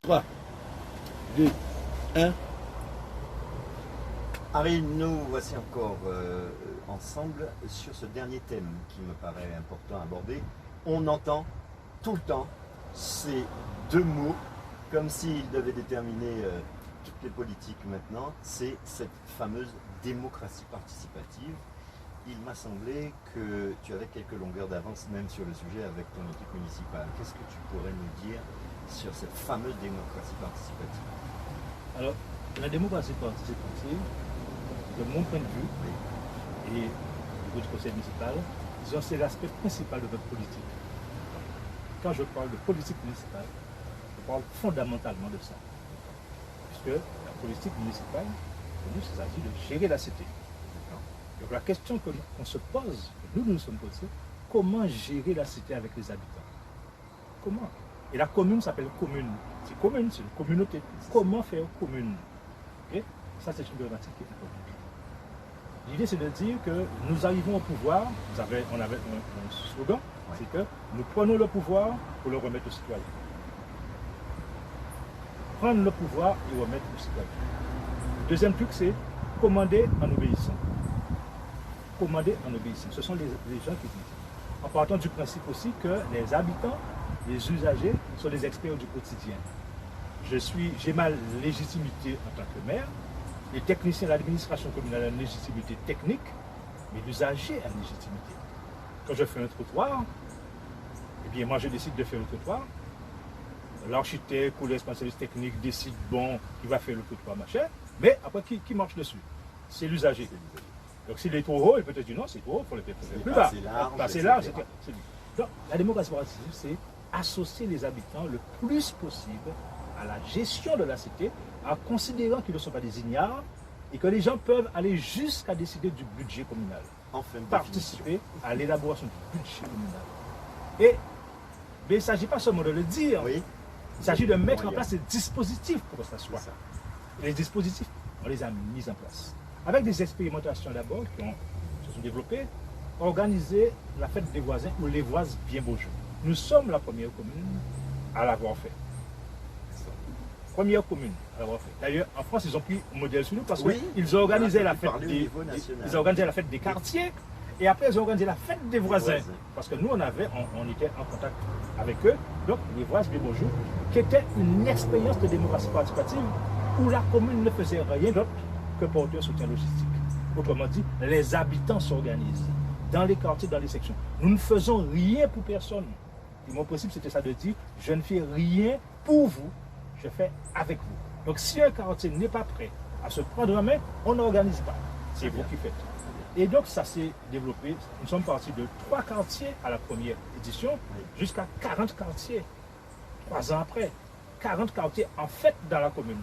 3, 2, 1. Harry, nous voici encore ensemble sur ce dernier thème qui me paraît important à aborder. On entend tout le temps ces deux mots comme s'ils devaient déterminer toutes les politiques maintenant. C'est cette fameuse démocratie participative. Il m'a semblé que tu avais quelques longueurs d'avance même sur le sujet avec ton équipe municipale. Qu'est-ce que tu pourrais nous dire sur cette fameuse démocratie participative? Alors, la démocratie participative, de mon point de vue, et du conseil municipal, disons, c'est l'aspect principal de notre politique. Quand je parle de politique municipale, je parle fondamentalement de ça. Puisque la politique municipale, pour nous, il s'agit de gérer la cité. Donc la question qu'on se pose, que nous nous sommes posés, comment gérer la cité avec les habitants? Comment? Et la commune s'appelle commune. C'est commune, c'est une communauté. Comment faire commune? Okay? Ça, c'est une problématique qui est importante. L'idée, c'est de dire que nous arrivons au pouvoir, on avait un slogan, c'est que nous prenons le pouvoir pour le remettre aux citoyens. Prendre le pouvoir et remettre aux citoyens. Le deuxième truc, c'est commander en obéissant. Commander en obéissant. Ce sont les gens qui disent. En partant du principe aussi que les habitants, les usagers, sont des experts du quotidien. J'ai ma légitimité en tant que maire, les techniciens de l'administration communale ont une légitimité technique, mais l'usager a une légitimité. Quand je fais un trottoir, eh bien moi je décide de faire le trottoir. L'architecte ou le spécialiste technique décide, bon, il va faire le trottoir, machin, mais après qui marche dessus? C'est l'usager. Donc s'il est trop haut, il peut te dire non, c'est trop haut, il faut le faire plus bas. C'est large, c'est lui. Donc la démocratie participative, c'est associer les habitants le plus possible à la gestion de la cité, en considérant qu'ils ne sont pas des ignares et que les gens peuvent aller jusqu'à décider du budget communal. Enfin, participer à l'élaboration du budget communal. Mais il ne s'agit pas seulement de le dire, oui. Il s'agit de mettre en place des dispositifs pour que ça soit. Et les dispositifs, on les a mis en place. Avec des expérimentations d'abord qui se sont développées, organiser la fête des voisins ou les voisins bien beaux jours. Nous sommes la première commune à l'avoir fait. Première commune à l'avoir fait. D'ailleurs, en France, ils ont pris un modèle sur nous parce qu'ils ont organisé la fête des quartiers et après ils ont organisé la fête des voisins. Parce que nous, on était en contact avec eux, donc les voisins bien beaux jours, qui était une expérience de démocratie participative où la commune ne faisait rien d'autre que porter un soutien logistique. Autrement dit, les habitants s'organisent dans les quartiers, dans les sections. Nous ne faisons rien pour personne. Et mon principe, c'était ça de dire, je ne fais rien pour vous, je fais avec vous. Donc si un quartier n'est pas prêt à se prendre en main, on n'organise pas. C'est vous qui faites. Et donc ça s'est développé. Nous sommes partis de 3 quartiers à la première édition jusqu'à 40 quartiers. 3 ans après, 40 quartiers en fait dans la commune.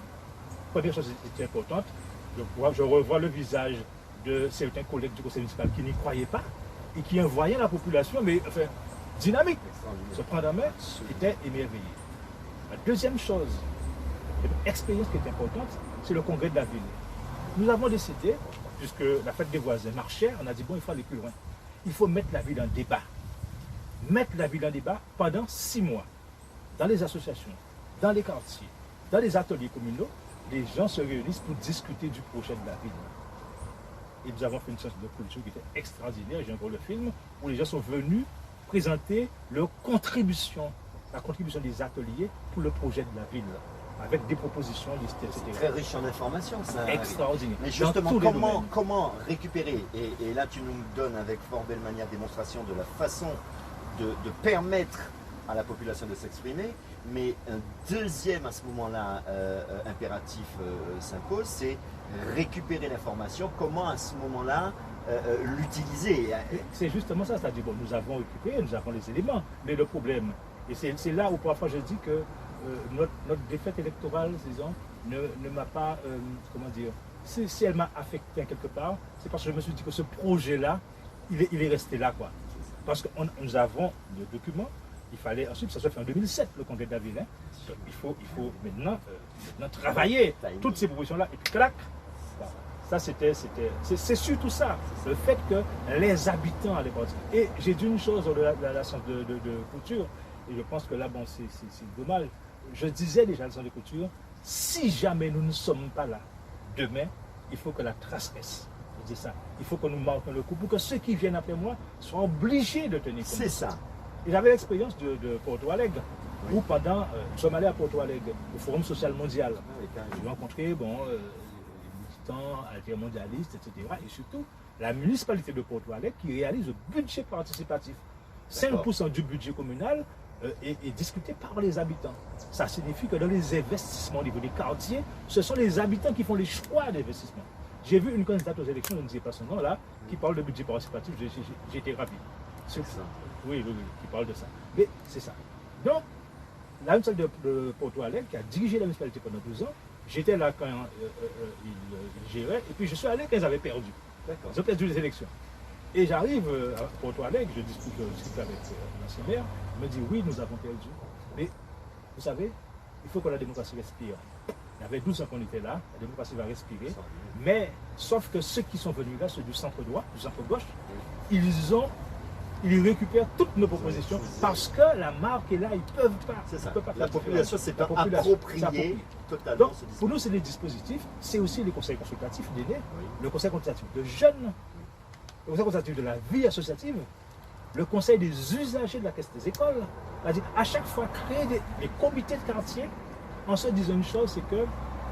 Première chose qui était importante, je revois le visage de certains collègues du conseil municipal qui n'y croyaient pas et qui envoyaient la population, mais enfin, dynamique, se prendre en main, était émerveillé. La deuxième chose, l'expérience qui est importante, c'est le congrès de la ville. Nous avons décidé, puisque la fête des voisins marchait, on a dit bon, il faut aller plus loin. Il faut mettre la ville en débat. Mettre la ville en débat pendant 6 mois. Dans les associations, dans les quartiers, dans les ateliers communaux, les gens se réunissent pour discuter du projet de la ville. Et nous avons fait une séance de culture qui était extraordinaire, j'ai encore le film, où les gens sont venus présenter leur contribution, la contribution des ateliers pour le projet de la ville, avec des propositions listées, etc. C'est très riche en informations, ça. Extraordinaire. Mais justement, comment récupérer, et là tu nous donnes avec fort belle manière démonstration de la façon de permettre à la population de s'exprimer, mais un deuxième à ce moment-là impératif s'impose, c'est récupérer l'information, comment à ce moment-là l'utiliser. C'est justement ça, c'est-à-dire bon, nous avons récupéré, nous avons les éléments, mais le problème, et c'est là où parfois je dis que notre défaite électorale, disons, ne m'a pas, comment dire, si elle m'a affecté quelque part, c'est parce que je me suis dit que ce projet-là, il est resté là, quoi. Parce que nous avons le document, il fallait ensuite, ça se fait en 2007, le congrès de la ville, hein. Donc, il faut maintenant travailler toutes ces propositions-là, et puis clac, ça c'est surtout ça, le fait que les habitants allaient partir. Et j'ai dit une chose au-delà de la science de culture, et je pense que là, bon, c'est dommage, je disais déjà dans les couture, si jamais nous ne sommes pas là demain, il faut que la trace reste. Je dis ça. Il faut que nous marquions le coup pour que ceux qui viennent après moi soient obligés de tenir compte. C'est ça. Et j'avais l'expérience de Porto Alegre, où pendant, nous sommes allés à Porto Alegre, au Forum social mondial. J'ai rencontré les militants altermondialistes, etc. Et surtout, la municipalité de Porto Alegre qui réalise le budget participatif. 5% du budget communal est discuté par les habitants. Ça signifie que dans les investissements au niveau des quartiers, ce sont les habitants qui font les choix d'investissement. J'ai vu une candidate aux élections, je ne sais pas son nom là, qui parle de budget participatif, j'ai été rapide. C'est ça. Oui, qui parle de ça. Mais c'est ça. Donc, la municipalité de Porto Alegre, qui a dirigé la municipalité pendant 12 ans, j'étais là quand ils géraient, et puis je suis allé quand ils avaient perdu. Ils ont perdu les élections. Et j'arrive à Porto Alegre, je discute avec l'ancien maire, il me dit oui, nous avons perdu. Mais vous savez, il faut que la démocratie respire. Il y avait 12 ans qu'on était là, la démocratie va respirer. Mais sauf que ceux qui sont venus là, ceux du centre droit, du centre gauche, ils récupèrent toutes nos propositions parce que la marque est là, ils ne peuvent pas. C'est ça. Pas la population s'est pas appropriée totalement. Donc, pour nous, c'est des dispositifs, c'est aussi les conseils consultatifs d'aînés, le conseil consultatif de jeunes, le conseil consultatif de la vie associative, le conseil des usagers de la caisse des écoles. C'est-à-dire, à chaque fois, créer des comités de quartier en se disant une chose, c'est que,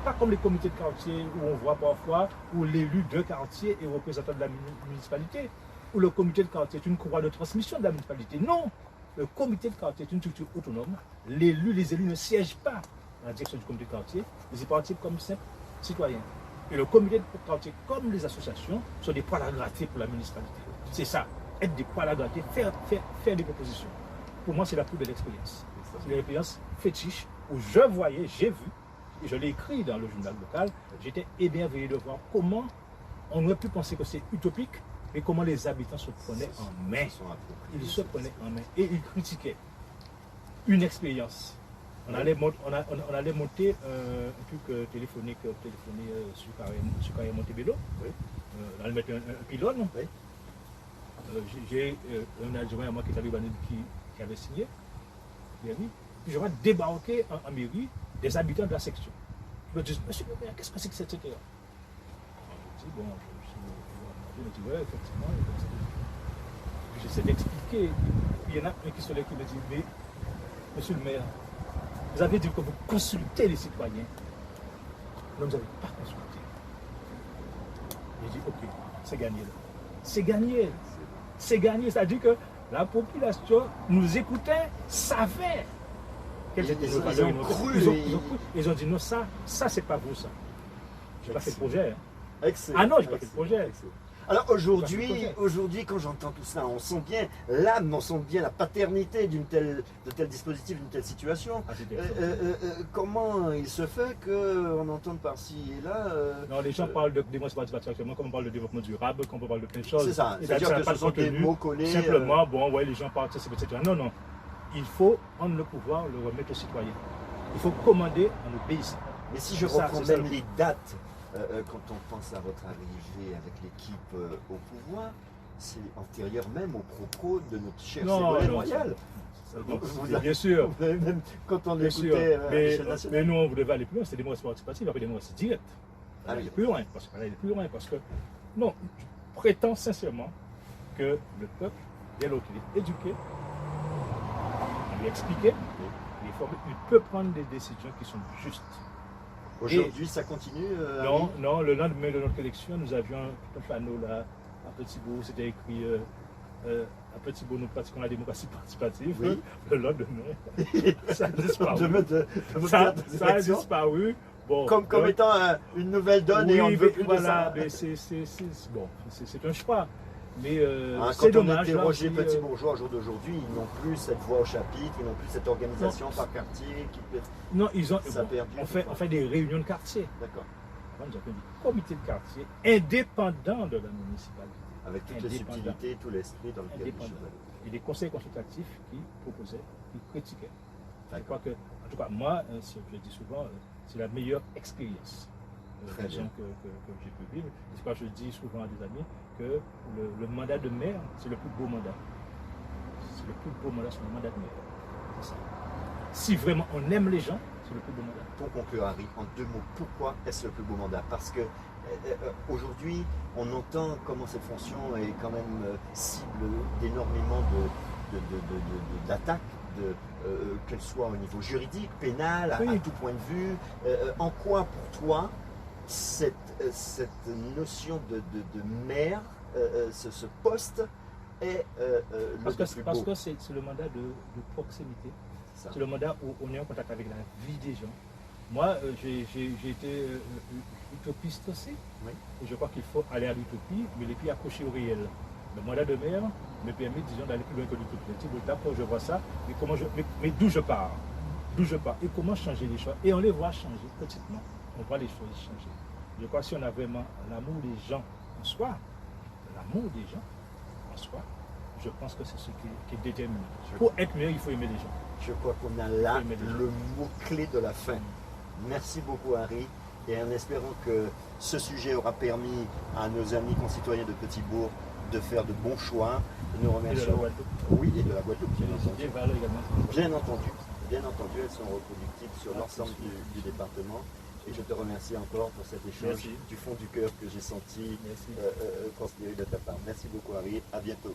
pas comme les comités de quartier où on voit parfois, où l'élu de quartier est représentant de la municipalité, où le comité de quartier est une courroie de transmission de la municipalité. Non, le comité de quartier est une structure autonome. Les élus ne siègent pas dans la direction du comité de quartier, ils y participent comme simples citoyens. Et le comité de quartier, comme les associations, sont des poils à gratter pour la municipalité. C'est ça, être des poils à gratter, faire des propositions. Pour moi, c'est la plus belle expérience. C'est l'expérience fétiche où je voyais, j'ai vu, et je l'ai écrit dans le journal local, j'étais émerveillé de voir comment on aurait pu penser que c'est utopique, mais comment les habitants se prenaient en main. Ils se prenaient en main et ils critiquaient une expérience. On allait monter un truc téléphonique sur Carré Montebello. On allait mettre un pylône. J'ai un adjoint à moi qui est arrivé qui avait signé. Puis je vais débarquer en mairie des habitants de la section. Ils me disent, monsieur le maire, qu'est-ce que c'est que cette etc. Je dis, bon, je me dis, ouais, effectivement. Puis j'essaie d'expliquer. Puis il y en a un qui se lève qui me dit, mais, monsieur le maire, vous avez dit que vous consultez les citoyens. Non, vous n'avez pas consulté. J'ai dit, ok, c'est gagné. C'est gagné. C'est gagné. C'est-à-dire que la population nous écoutait, savait quelles étaient nos valeurs. Ils ont dit, non, ça c'est pas vous, ça. J'ai pas fait le projet. Hein. Ah non, j'ai pas fait le projet. Excellent. Alors aujourd'hui, quand j'entends tout ça, on sent bien l'âme, on sent bien la paternité de tel dispositif, d'une telle situation. Comment il se fait qu'on entende par-ci et là Non, les gens parlent de démocratie participative actuellement, comme on parle de développement durable, comme on parle de plein de choses. C'est ça, c'est-à-dire que ce sont des mots collés. Simplement, bon, ouais, les gens parlent de ça, etc. Non, non. Il faut prendre le pouvoir, le remettre aux citoyens. Il faut commander en obéissant. Mais si je reprends même les dates, quand on pense à votre arrivée avec l'équipe au pouvoir, c'est antérieur même aux propos de notre cher Ségolène Royal. Bien sûr. Même quand on l'écoutait à l'échelle nationale. Mais nous, on voulait aller plus loin, c'était des démocratie participative, après des démocratie directe. Aller plus loin, parce que, non, je prétends sincèrement que le peuple, dès lors qu'il est éduqué, on lui expliquer, il peut prendre des décisions qui sont justes. Aujourd'hui, ça continue Non, le lendemain de notre élection, nous avions un panneau là, à Petit-Bourg, c'était écrit à Petit-Bourg, nous pratiquons la démocratie participative. Oui. Le lendemain, ça a disparu. Ça a disparu. Bon, comme étant une nouvelle donne et on ne veut plus de ça. C'est un choix. Mais c'est dommage. Quand on interroge les petits bourgeois au jour d'aujourd'hui, ils n'ont plus cette voix au chapitre, ils n'ont plus cette organisation par quartier. Non, on fait des réunions de quartier. D'accord. On a fait des comités de quartier indépendants de la municipalité. Avec toutes les subtilités, tout l'esprit dans lequel ils sont. Et des conseils consultatifs qui proposaient, qui critiquaient. Je crois que, en tout cas, moi, je dis souvent, c'est la meilleure expérience que j'ai pu vivre. C'est pourquoi je dis souvent à des amis que le mandat de maire, c'est le plus beau mandat. C'est le plus beau mandat, c'est le mandat de maire. C'est ça. si vraiment on aime les gens, c'est le plus beau mandat. Pour conclure, Harry, en 2 mots, pourquoi est-ce le plus beau mandat? Parce que aujourd'hui, on entend comment cette fonction est quand même cible d'énormément d'attaques, qu'elles soient au niveau juridique, pénal, Oui. à tout point de vue. En quoi, pour toi, cette notion de maire, ce poste, est le plus beau? Parce que c'est le mandat de proximité. C'est le mandat où on est en contact avec la vie des gens. Moi, j'ai été utopiste aussi. Oui. Et je crois qu'il faut aller à l'utopie, mais les pieds accrochés au réel. Le mandat de maire me permet, disons, d'aller plus loin que l'utopie. D'abord, je vois ça, mais d'où je pars? D'où je pars? Et comment changer les choses? Et on les voit changer petitement. On voit les choses changer. Je crois que si on a vraiment l'amour des gens en soi, je pense que c'est ce qui est déterminant. Pour être meilleur, il faut aimer les gens. Je crois qu'on a là le mot-clé de la fin. Merci beaucoup, Harry. Et en espérant que ce sujet aura permis à nos amis concitoyens de Petit-Bourg de faire de bons choix. Nous remercions. Et de la Guadeloupe. Oui, et de la Guadeloupe, bien entendu. Également. Bien entendu, elles sont reproductibles sur l'ensemble du département. Et je te remercie encore pour cet échange du fond du cœur que j'ai senti transpirer de ta part. Merci beaucoup, Harry. À bientôt.